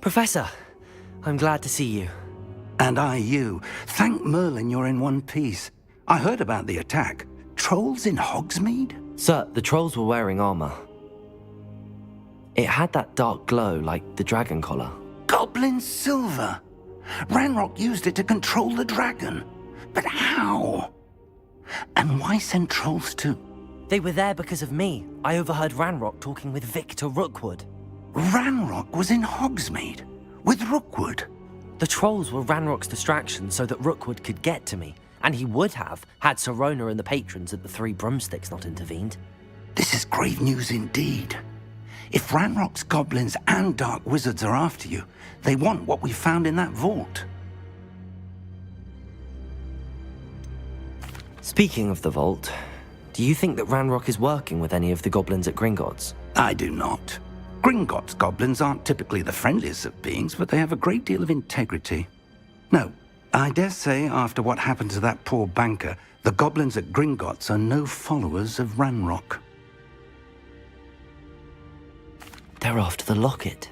Professor, I'm glad to see you. And I you. Thank Merlin you're in one piece. I heard about the attack. Trolls in Hogsmeade? Sir, the trolls were wearing armor. It had that dark glow like the dragon collar. Goblin silver! Ranrock used it to control the dragon. But how? And why send trolls too? They were there because of me. I overheard Ranrock talking with Victor Rookwood. Ranrock was in Hogsmeade? With Rookwood? The trolls were Ranrock's distraction so that Rookwood could get to me. And he would have, had Sirona and the patrons at the Three Broomsticks not intervened. This is grave news indeed. If Ranrock's goblins and dark wizards are after you, they want what we found in that vault. Speaking of the vault, do you think that Ranrock is working with any of the goblins at Gringotts? I do not. Gringotts goblins aren't typically the friendliest of beings, but they have a great deal of integrity. No, I dare say after what happened to that poor banker, the goblins at Gringotts are no followers of Ranrock. They're after the locket.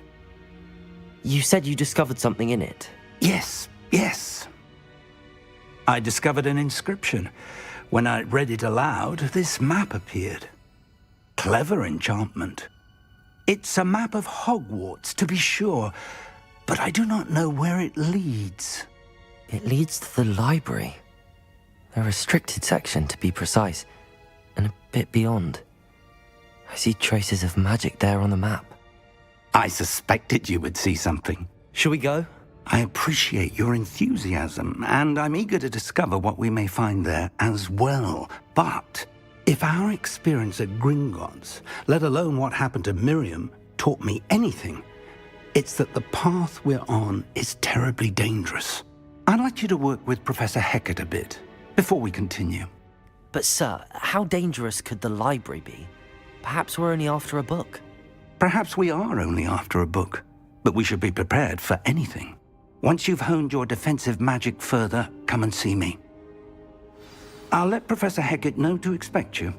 You said you discovered something in it. Yes. I discovered an inscription. When I read it aloud, this map appeared. Clever enchantment. It's a map of Hogwarts, to be sure, but I do not know where it leads. It leads to the library. A restricted section, to be precise, and a bit beyond. I see traces of magic there on the map. I suspected you would see something. Shall we go? I appreciate your enthusiasm, and I'm eager to discover what we may find there as well. But if our experience at Gringotts, let alone what happened to Miriam, taught me anything, it's that the path we're on is terribly dangerous. I'd like you to work with Professor Hecat a bit before we continue. But sir, how dangerous could the library be? Perhaps we're only after a book. Perhaps we are only after a book, but we should be prepared for anything. Once you've honed your defensive magic further, come and see me. I'll let Professor Hecat know to expect you.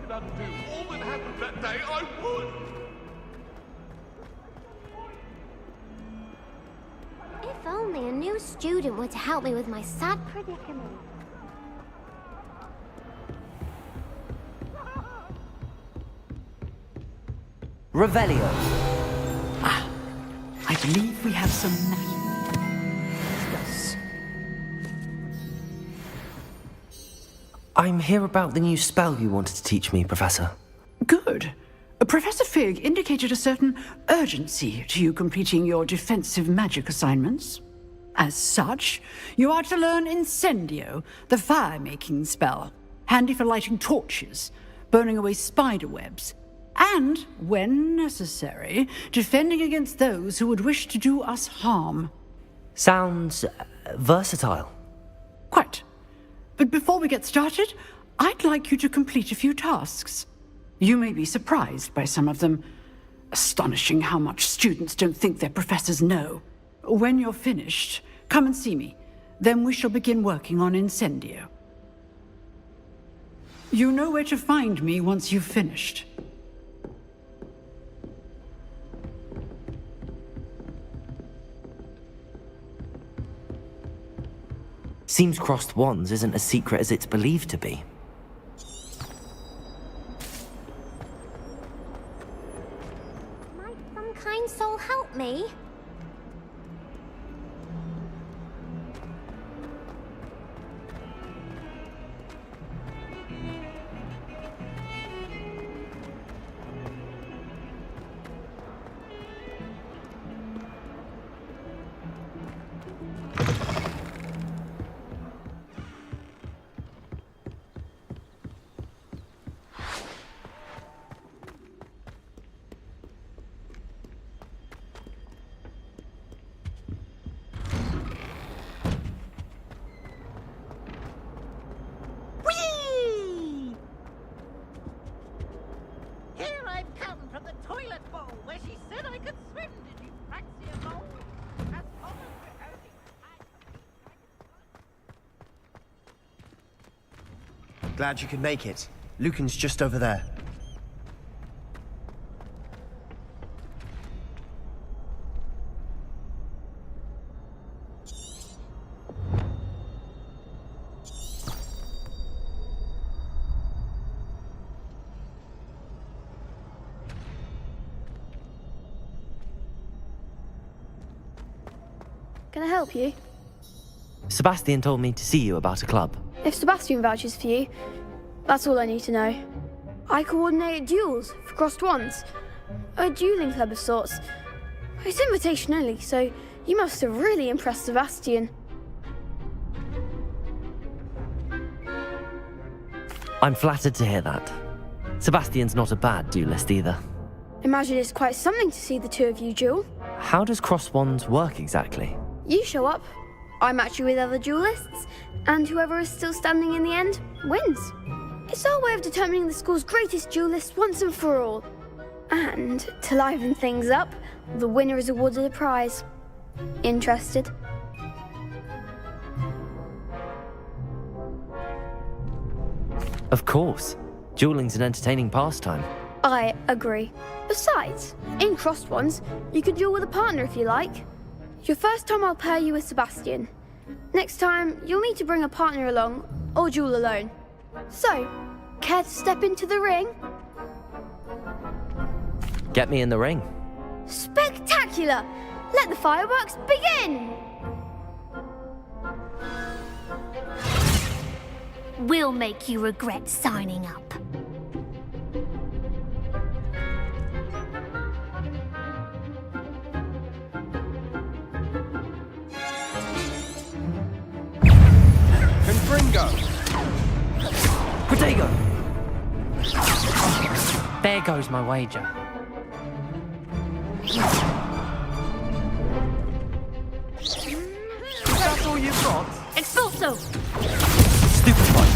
Undo all that happened that day, I would! If only a new student were to help me with my sad predicament. Revelio. I believe we have some magic. Yes. I'm here about the new spell you wanted to teach me, Professor. Good. Professor Fig indicated a certain urgency to you completing your defensive magic assignments. As such, you are to learn Incendio, the fire-making spell, handy for lighting torches, burning away spider webs, and, when necessary, defending against those who would wish to do us harm. Sounds versatile. Quite. But before we get started, I'd like you to complete a few tasks. You may be surprised by some of them. Astonishing how much students don't think their professors know. When you're finished, come and see me. Then we shall begin working on Incendio. You know where to find me once you've finished. Seems crossed wands isn't as secret as it's believed to be. Might some kind soul help me? from the toilet bowl where she said I could swim. Did you fancy a bowl? As common for only Glad you could make it. Lucan's just over there. Can I help you? Sebastian told me to see you about a club. If Sebastian vouches for you, that's all I need to know. I coordinate duels for crossed wands. A dueling club of sorts. It's invitation only, so you must have really impressed Sebastian. I'm flattered to hear that. Sebastian's not a bad duelist either. Imagine it's quite something to see the two of you duel. How does cross wands work exactly? You show up, I match you with other duelists, and whoever is still standing in the end wins. It's our way of determining the school's greatest duelist once and for all. And to liven things up, the winner is awarded a prize. Interested? Of course. Dueling's an entertaining pastime. I agree. Besides, in crossed ones, you can duel with a partner if you like. Your first time I'll pair you with Sebastian. Next time, you'll need to bring a partner along, or duel alone. So, care to step into the ring? Get me in the ring. Spectacular! Let the fireworks begin! We'll make you regret signing up. Confringo! Protego! There goes my wager. That's all you've got? Expulso! Stupefy!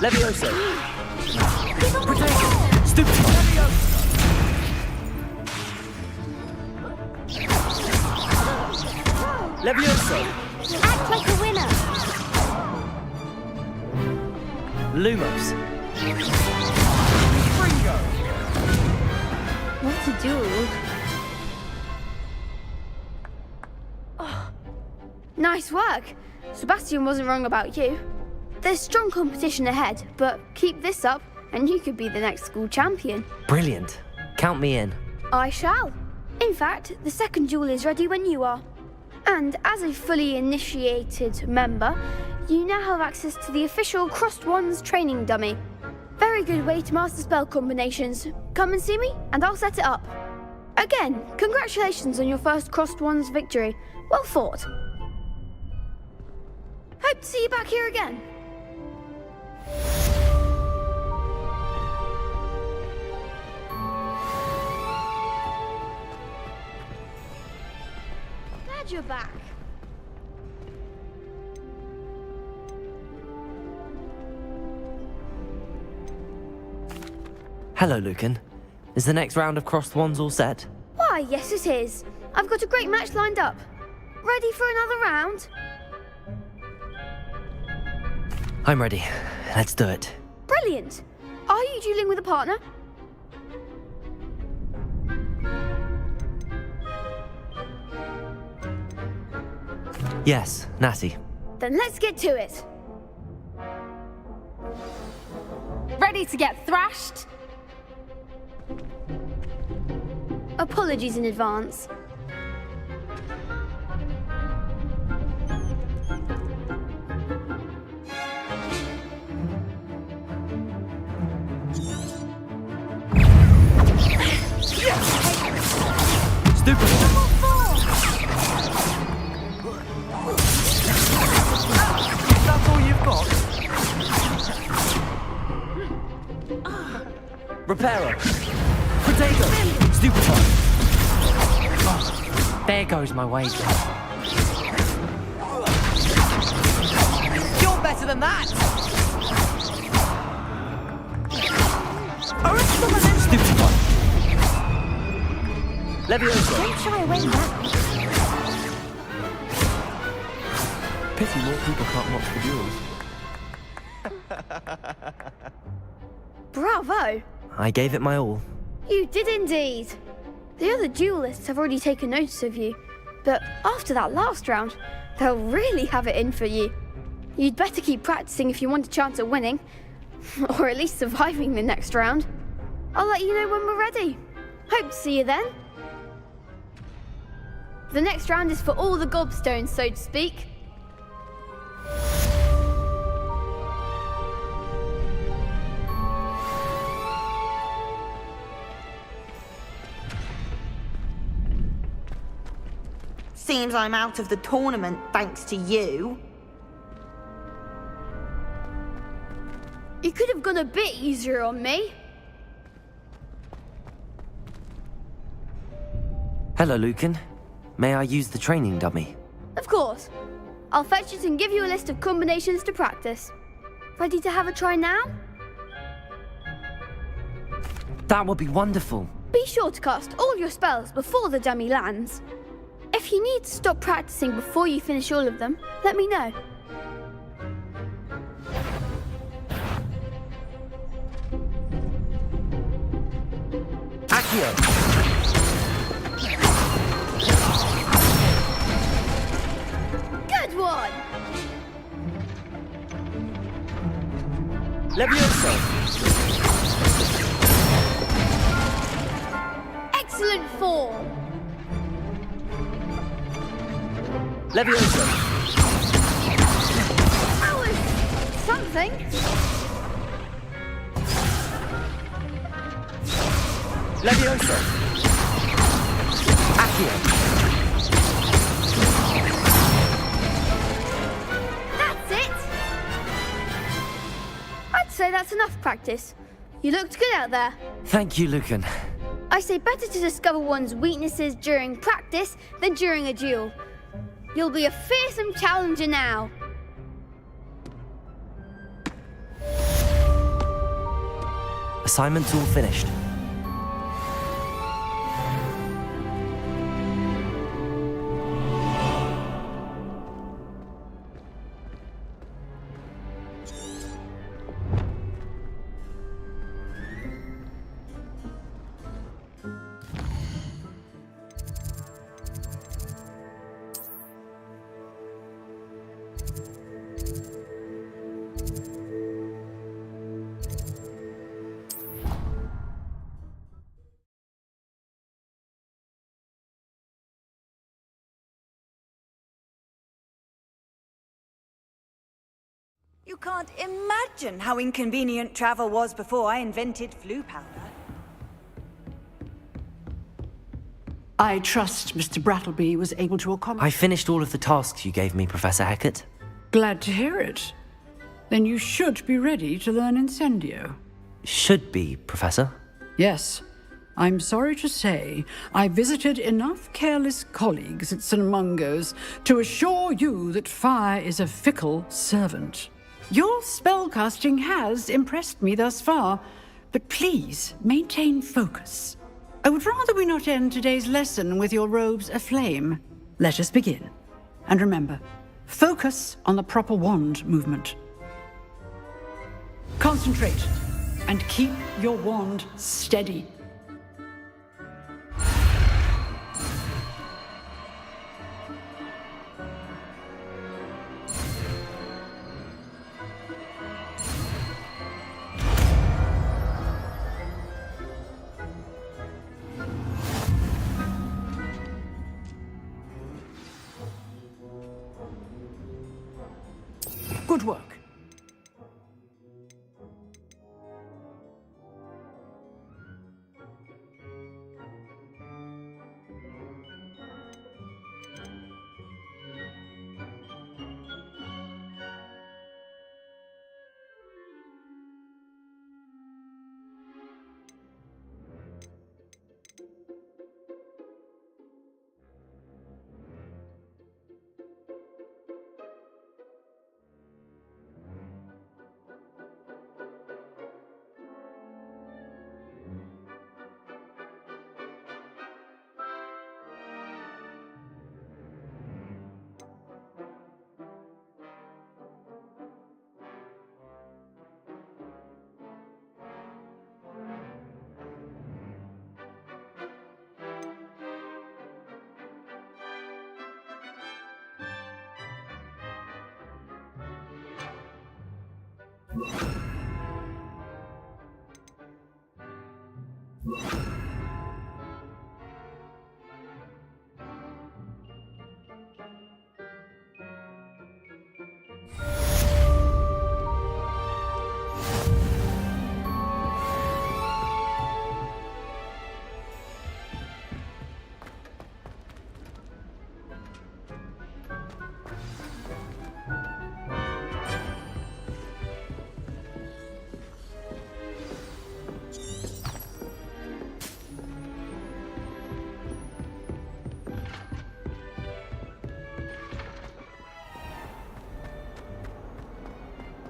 Levioso! Protego! Stupefy! Levioso! Act like a winner. Lumos! What to do? Nice work. Sebastian wasn't wrong about you. There's strong competition ahead, but keep this up and you could be the next school champion. Brilliant. Count me in. I shall. In fact, the second duel is ready when you are. And as a fully initiated member, you now have access to the official Crossed Wands training dummy. Very good way to master spell combinations. Come and see me, and I'll set it up. Again, congratulations on your first Crossed Wands victory. Well fought. Hope to see you back here again. Glad you're back. Hello, Lucan. Is the next round of crossed wands all set? Why, yes it is. I've got a great match lined up. Ready for another round? I'm ready. Let's do it. Brilliant. Are you dueling with a partner? Yes, Natty. Then let's get to it. Ready to get thrashed? Apologies in advance. Stupid! That's all you've got? Reparo! Protego! Stupefy! There goes my wager. You're better than that! Stupid one. Levioso. Don't shy away now. Pity more people can't watch the duels. Bravo! I gave it my all. You did indeed. The other duelists have already taken notice of you, but after that last round, they'll really have it in for you. You'd better keep practicing if you want a chance at winning, or at least surviving the next round. I'll let you know when we're ready. Hope to see you then. The next round is for all the gobstones, so to speak. Seems I'm out of the tournament thanks to you. You could have gone a bit easier on me. Hello, Lucan. May I use the training dummy? Of course. I'll fetch it and give you a list of combinations to practice. Ready to have a try now? That would be wonderful. Be sure to cast all your spells before the dummy lands. If you need to stop practicing before you finish all of them, let me know. Accio! Good one! Levioso! Excellent form! Levioso! That was something. Levioso! Accio! That's it! I'd say that's enough practice. You looked good out there. Thank you, Lucan. I say better to discover one's weaknesses during practice than during a duel. You'll be a fearsome challenger now. Assignment's all finished. You can't imagine how inconvenient travel was before I invented flu powder. I trust Mr. Brattleby was able to accommodate. I finished all of the tasks you gave me, Professor Hecat. Glad to hear it. Then you should be ready to learn Incendio. Should be, Professor. Yes. I'm sorry to say, I visited enough careless colleagues at St. Mungo's to assure you that fire is a fickle servant. Your spellcasting has impressed me thus far, but please maintain focus. I would rather we not end today's lesson with your robes aflame. Let us begin. And remember, focus on the proper wand movement. Concentrate and keep your wand steady. Good work.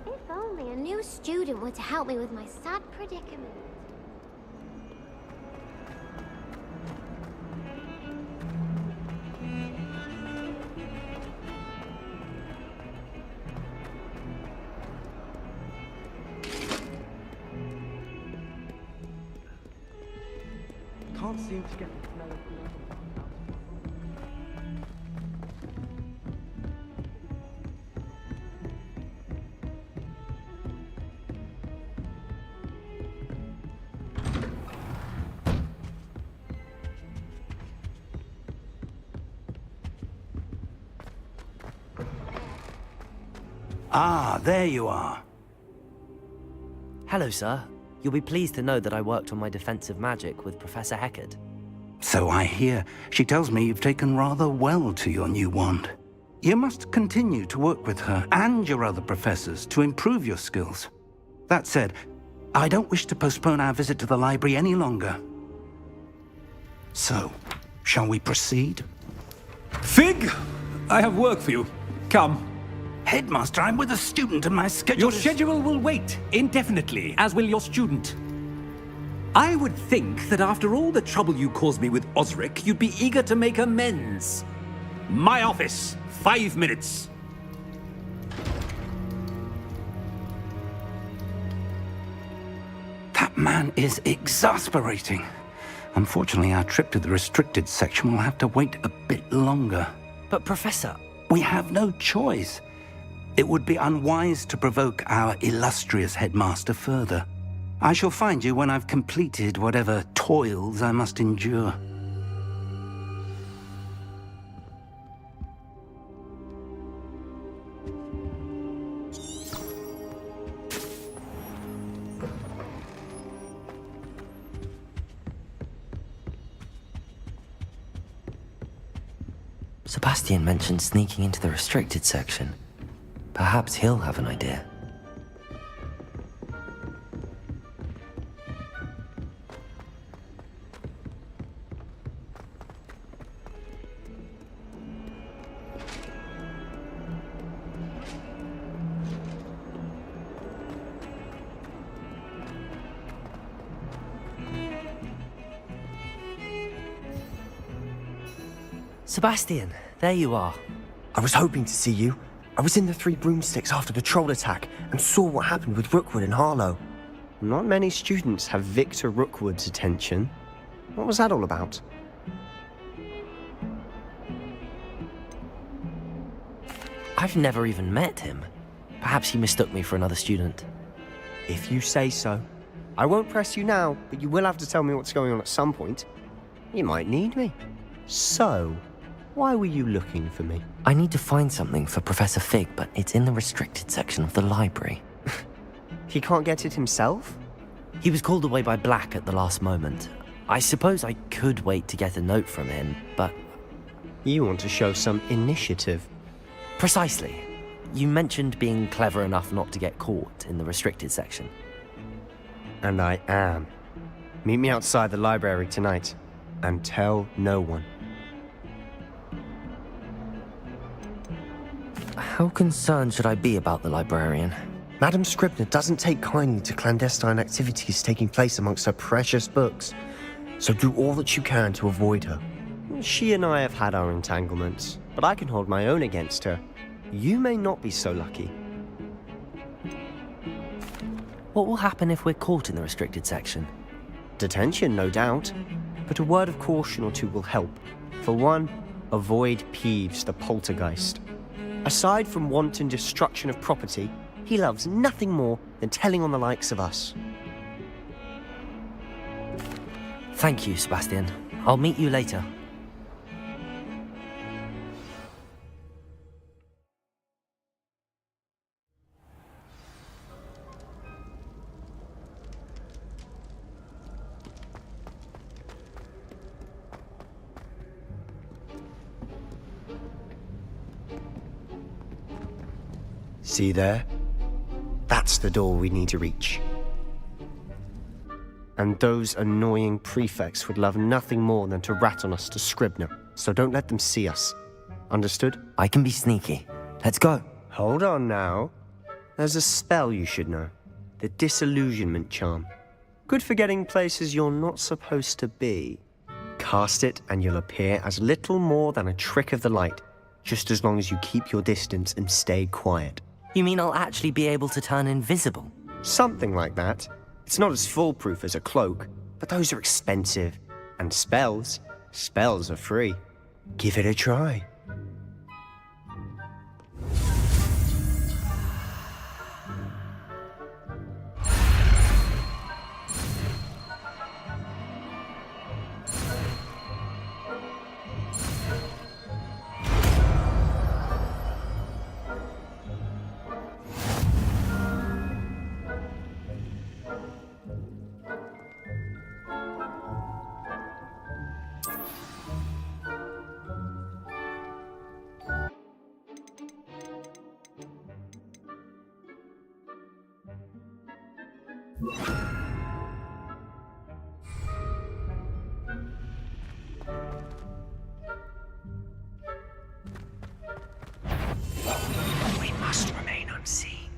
If only a new student were to help me with my sad predicament. Can't seem to get the flow of the Ah, there you are. Hello, sir. You'll be pleased to know that I worked on my defensive magic with Professor Heckard. So I hear. She tells me you've taken rather well to your new wand. You must continue to work with her and your other professors to improve your skills. That said, I don't wish to postpone our visit to the library any longer. So, shall we proceed? Fig! I have work for you. Come. Headmaster, I'm with a student and my schedule Your schedule will wait indefinitely, as will your student. I would think that after all the trouble you caused me with Osric, you'd be eager to make amends. My office, 5 minutes. That man is exasperating. Unfortunately, our trip to the restricted section will have to wait a bit longer. But, Professor... We have no choice. It would be unwise to provoke our illustrious headmaster further. I shall find you when I've completed whatever toils I must endure. Sebastian mentioned sneaking into the restricted section. Perhaps he'll have an idea. Sebastian, there you are. I was hoping to see you. I was in the Three Broomsticks after the troll attack and saw what happened with Rookwood and Harlow. Not many students have Victor Rookwood's attention. What was that all about? I've never even met him. Perhaps he mistook me for another student. If you say so. I won't press you now, but you will have to tell me what's going on at some point. You might need me. So, why were you looking for me? I need to find something for Professor Fig, but it's in the restricted section of the library. He can't get it himself? He was called away by Black at the last moment. I suppose I could wait to get a note from him, but... You want to show some initiative. Precisely. You mentioned being clever enough not to get caught in the restricted section. And I am. Meet me outside the library tonight, and tell no one. How concerned should I be about the librarian? Madam Scribner doesn't take kindly to clandestine activities taking place amongst her precious books, so do all that you can to avoid her. She and I have had our entanglements, but I can hold my own against her. You may not be so lucky. What will happen if we're caught in the restricted section? Detention, no doubt, but a word of caution or two will help. For one, avoid Peeves, the poltergeist. Aside from wanton destruction of property, he loves nothing more than telling on the likes of us. Thank you, Sebastian. I'll meet you later. See there? That's the door we need to reach. And those annoying prefects would love nothing more than to rat on us to Scribner, so don't let them see us. Understood? I can be sneaky. Let's go. Hold on now. There's a spell you should know. The Disillusionment Charm. Good for getting places you're not supposed to be. Cast it and you'll appear as little more than a trick of the light, just as long as you keep your distance and stay quiet. You mean I'll actually be able to turn invisible? Something like that. It's not as foolproof as a cloak, but those are expensive. And spells are free. Give it a try. We must remain unseen.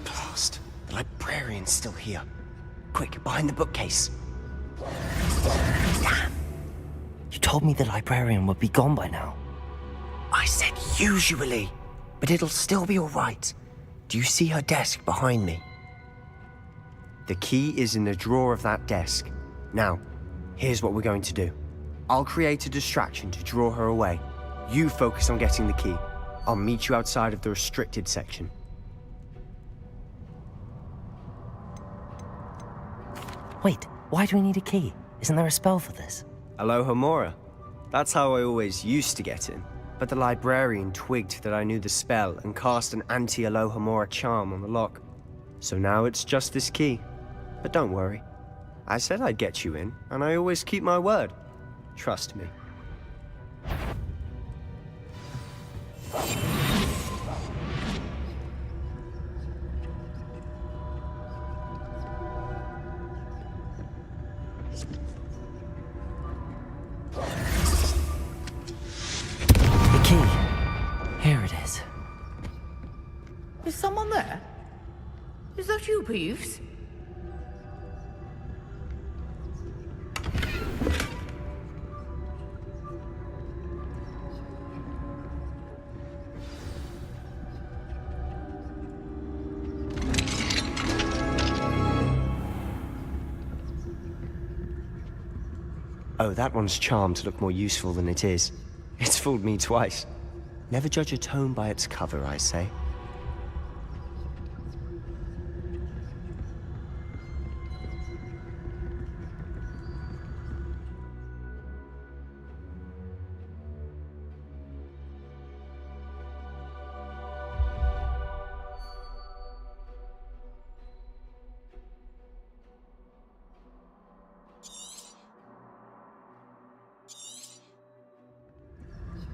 Blast! The librarian's still here. Quick, behind the bookcase. Damn! You told me the librarian would be gone by now. I said usually, but it'll still be all right. Do you see her desk behind me? The key is in the drawer of that desk. Now, here's what we're going to do. I'll create a distraction to draw her away. You focus on getting the key. I'll meet you outside of the restricted section. Wait, why do we need a key? Isn't there a spell for this? Alohomora. That's how I always used to get in. But the librarian twigged that I knew the spell and cast an anti-Alohomora charm on the lock. So now it's just this key. But don't worry. I said I'd get you in, and I always keep my word. Trust me. The key. Here it is. Is someone there? Is that you, Peeves? Oh, that one's charmed to look more useful than it is. It's fooled me twice. Never judge a tome by its cover, I say.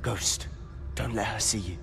Ghost, don't let her see you.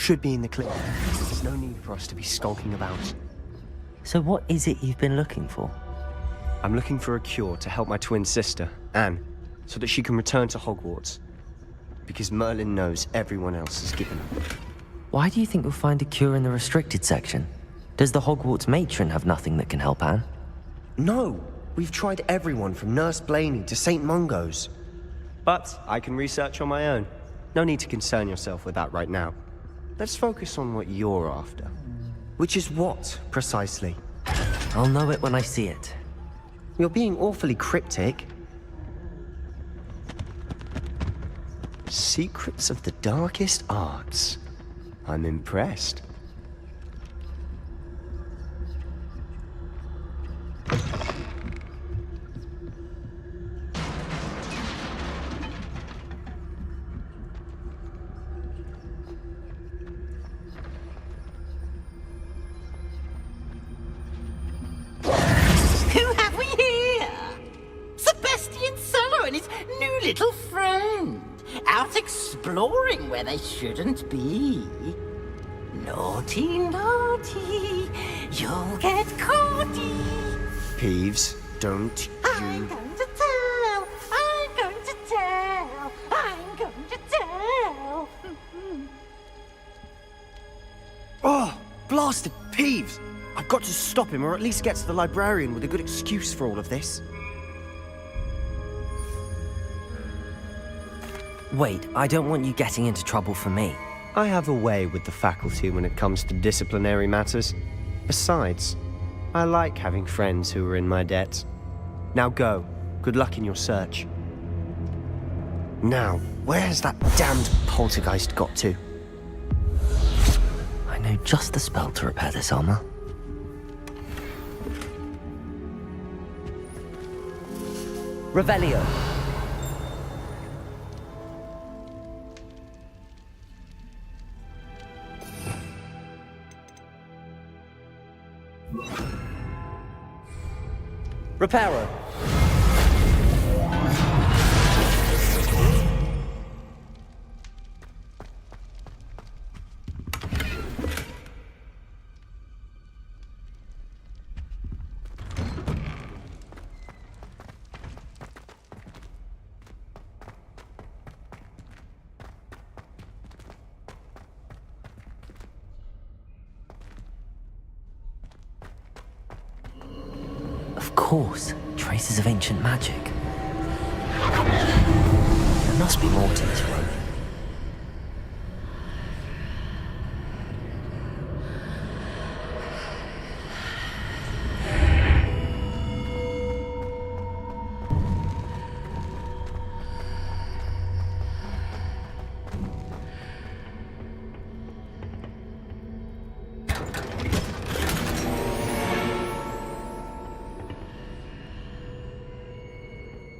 should be in the clear. There's no need for us to be skulking about. So what is it you've been looking for? I'm looking for a cure to help my twin sister, Anne, so that she can return to Hogwarts. Because Merlin knows everyone else has given up. Why do you think you'll find a cure in the restricted section? Does the Hogwarts matron have nothing that can help Anne? No! We've tried everyone from Nurse Blaney to St. Mungo's. But I can research on my own. No need to concern yourself with that right now. Let's focus on what you're after. Which is what, precisely? I'll know it when I see it. You're being awfully cryptic. Secrets of the darkest arts. I'm impressed. Who have we here? Sebastian Cello and his new little friend. Out exploring where they shouldn't be. Naughty, naughty, you'll get caughty. Peeves, don't I'm going to tell, I'm going to tell, I'm going to tell. Oh, blasted Peeves! I've got to stop him, or at least get to the librarian with a good excuse for all of this. Wait, I don't want you getting into trouble for me. I have a way with the faculty when it comes to disciplinary matters. Besides, I like having friends who are in my debt. Now go. Good luck in your search. Now, where has that damned poltergeist got to? I know just the spell to repair this armor. Revelio. Reparo. Of course, traces of ancient magic. There must be more to this room.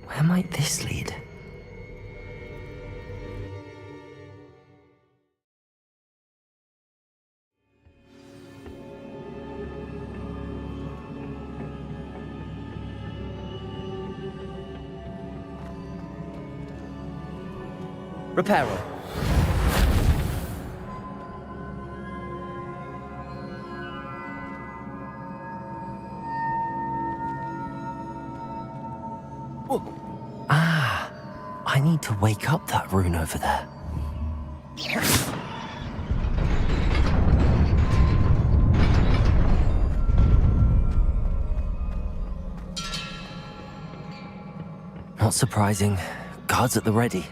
Where might this lead? Reparo. Ah, I need to wake up that rune over there. Not surprising. Guards at the ready.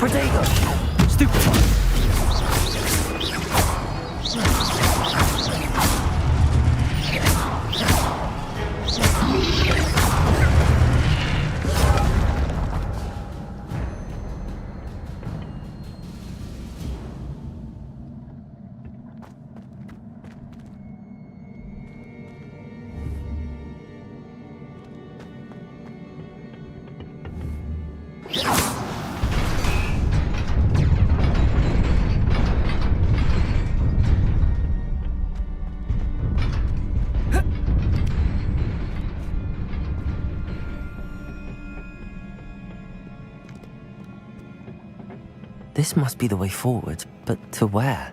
Protego! Stupefy! This must be the way forward, but to where?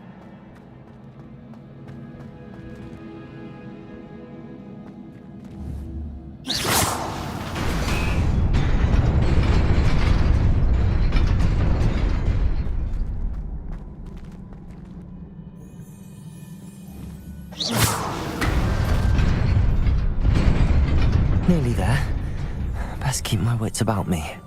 Nearly there. Best keep my wits about me.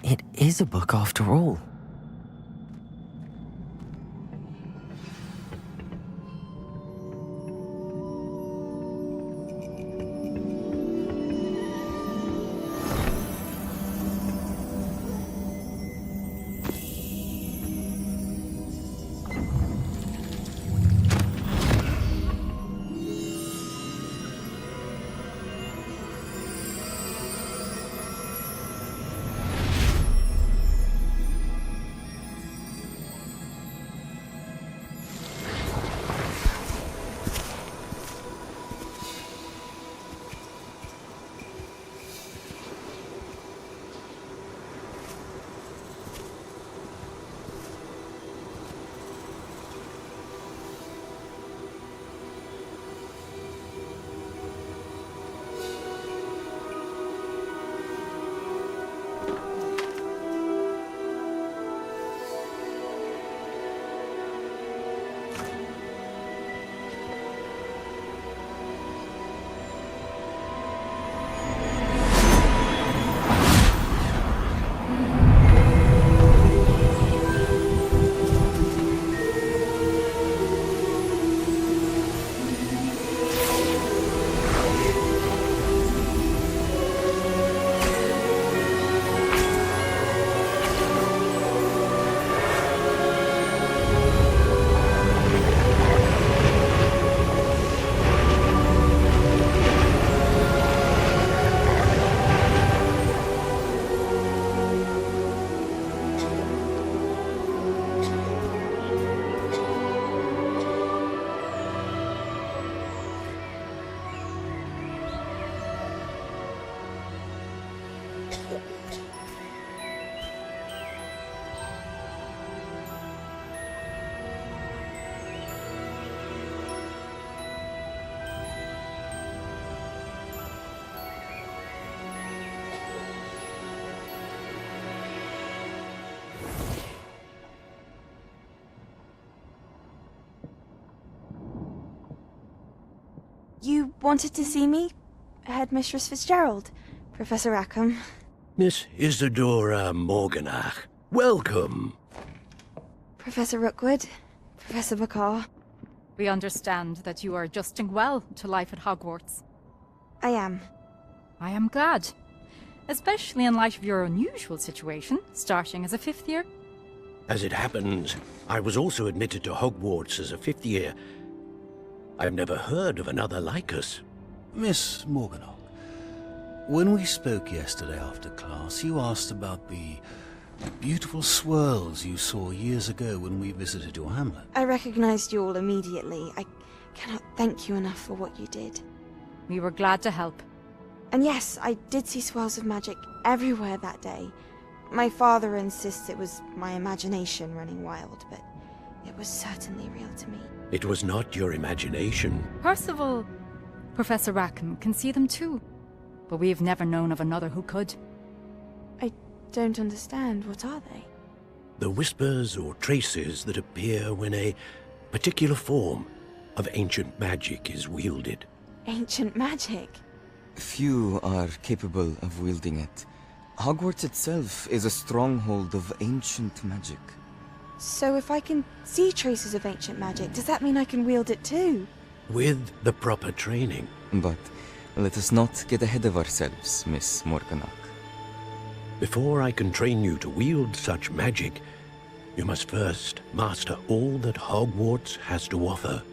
It is a book after all. You wanted to see me? Headmistress Fitzgerald, Professor Rackham. Miss Isadora Morganach, welcome. Professor Rookwood, Professor Bakar. We understand that you are adjusting well to life at Hogwarts. I am. I am glad. Especially in light of your unusual situation, starting as a 5th year. As it happens, I was also admitted to Hogwarts as a 5th year. I've never heard of another like us. Miss Morganach, when we spoke yesterday after class, you asked about the beautiful swirls you saw years ago when we visited your hamlet. I recognized you all immediately. I cannot thank you enough for what you did. We were glad to help. And yes, I did see swirls of magic everywhere that day. My father insists it was my imagination running wild, but it was certainly real to me. It was not your imagination. Percival, Professor Rackham can see them too. But we've never known of another who could. I don't understand. What are they? The whispers or traces that appear when a particular form of ancient magic is wielded. Ancient magic? Few are capable of wielding it. Hogwarts itself is a stronghold of ancient magic. So if I can see traces of ancient magic, does that mean I can wield it too? With the proper training. But let us not get ahead of ourselves, Miss Morganach. Before I can train you to wield such magic, you must first master all that Hogwarts has to offer.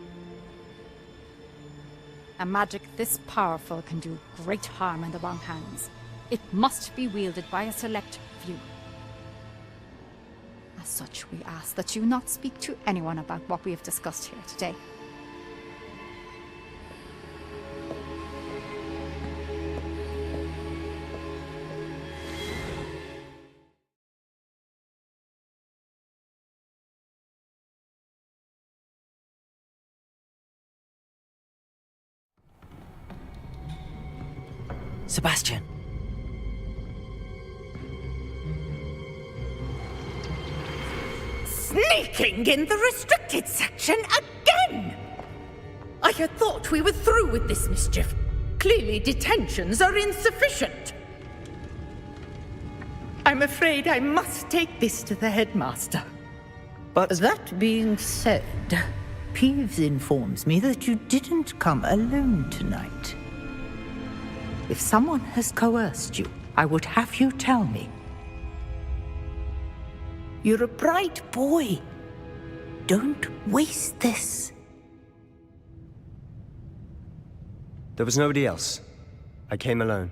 A magic this powerful can do great harm in the wrong hands. It must be wielded by a select few. As such, we ask that you not speak to anyone about what we have discussed here today. Sebastian! Sneaking in the restricted section again! I had thought we were through with this mischief. Clearly detentions are insufficient. I'm afraid I must take this to the headmaster. But that being said, Peeves informs me that you didn't come alone tonight. If someone has coerced you, I would have you tell me. You're a bright boy. Don't waste this. There was nobody else. I came alone.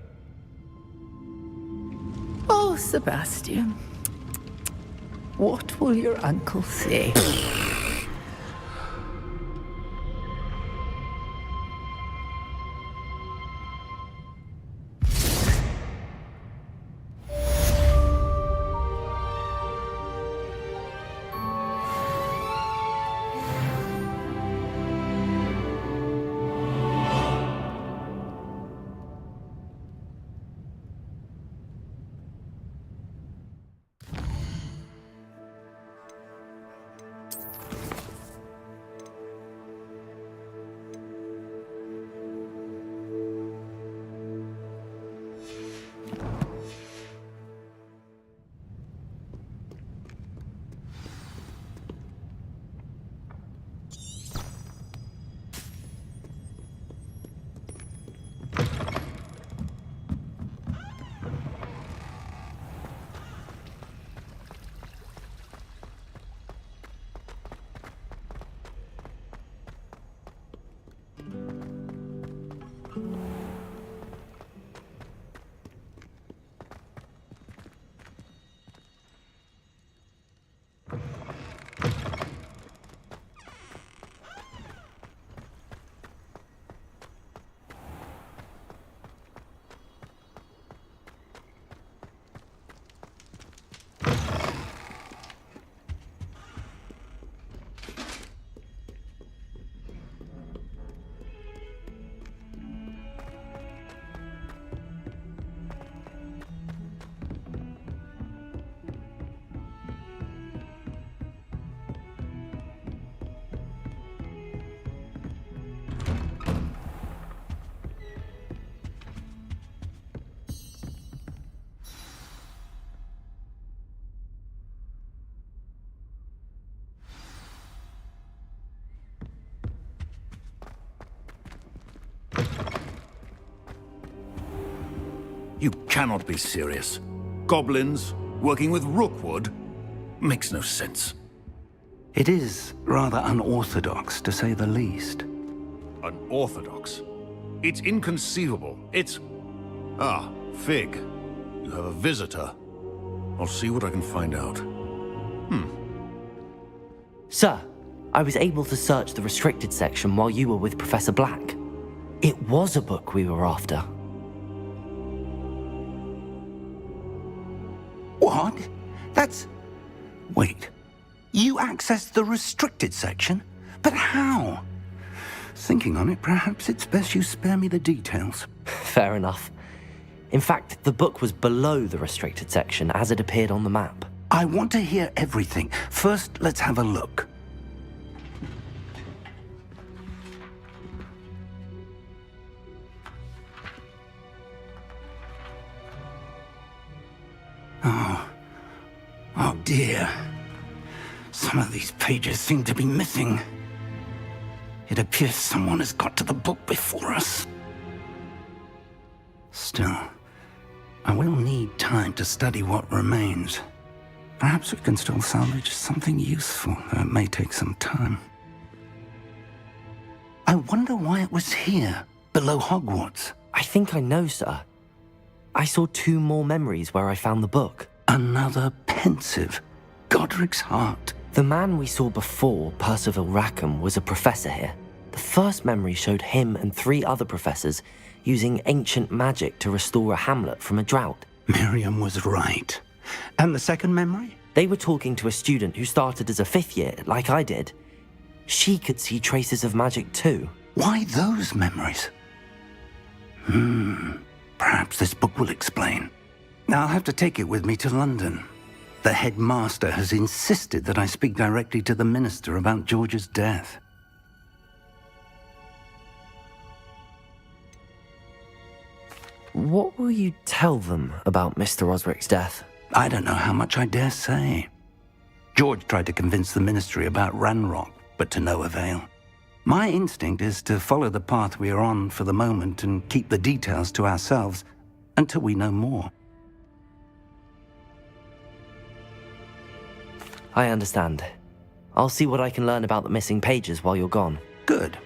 Oh, Sebastian. What will your uncle say? You cannot be serious. Goblins working with Rookwood? Makes no sense. It is rather unorthodox, to say the least. Unorthodox? It's inconceivable. It's... Ah, Fig. You have a visitor. I'll see what I can find out. Sir, I was able to search the restricted section while you were with Professor Black. It was a book we were after. What? That's... Wait. You accessed the restricted section? But how? Thinking on it, perhaps it's best you spare me the details. Fair enough. In fact, the book was below the restricted section as it appeared on the map. I want to hear everything. First, let's have a look. Oh dear. Some of these pages seem to be missing. It appears someone has got to the book before us. Still, I will need time to study what remains. Perhaps we can still salvage something useful, though it may take some time. I wonder why it was here, below Hogwarts. I think I know, sir. I saw 2 more memories where I found the book. Another pensive. Godric's heart. The man we saw before, Percival Rackham, was a professor here. The first memory showed him and 3 other professors using ancient magic to restore a hamlet from a drought. Miriam was right. And the second memory? They were talking to a student who started as a 5th year, like I did. She could see traces of magic too. Why those memories? Perhaps this book will explain. I'll have to take it with me to London. The headmaster has insisted that I speak directly to the minister about George's death. What will you tell them about Mr. Osric's death? I don't know how much I dare say. George tried to convince the ministry about Ranrock, but to no avail. My instinct is to follow the path we are on for the moment and keep the details to ourselves until we know more. I understand. I'll see what I can learn about the missing pages while you're gone. Good.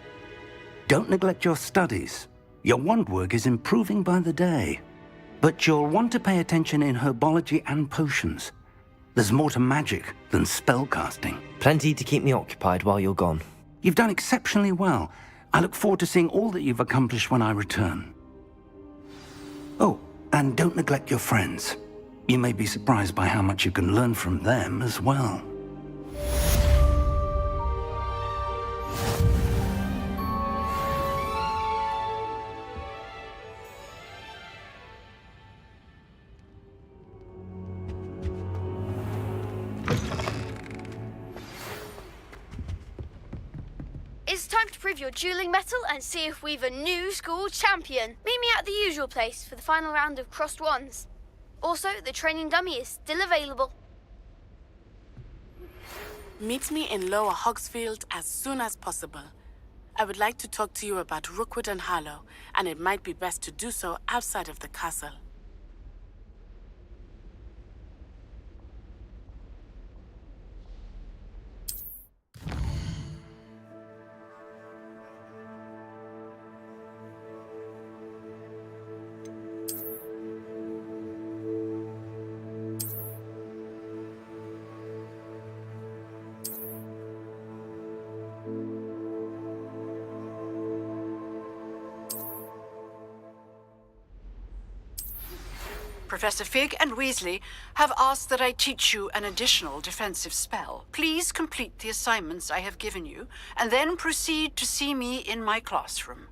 Don't neglect your studies. Your wand work is improving by the day. But you'll want to pay attention in herbology and potions. There's more to magic than spellcasting. Plenty to keep me occupied while you're gone. You've done exceptionally well. I look forward to seeing all that you've accomplished when I return. Oh, and don't neglect your friends. You may be surprised by how much you can learn from them as well. It's time to prove your dueling mettle and see if we've a new school champion. Meet me at the usual place for the final round of crossed wands. Also, the training dummy is still available. Meet me in Lower Hogsfield as soon as possible. I would like to talk to you about Rookwood and Harlow, and it might be best to do so outside of the castle. Professor Fig and Weasley have asked that I teach you an additional defensive spell. Please complete the assignments I have given you, and then proceed to see me in my classroom.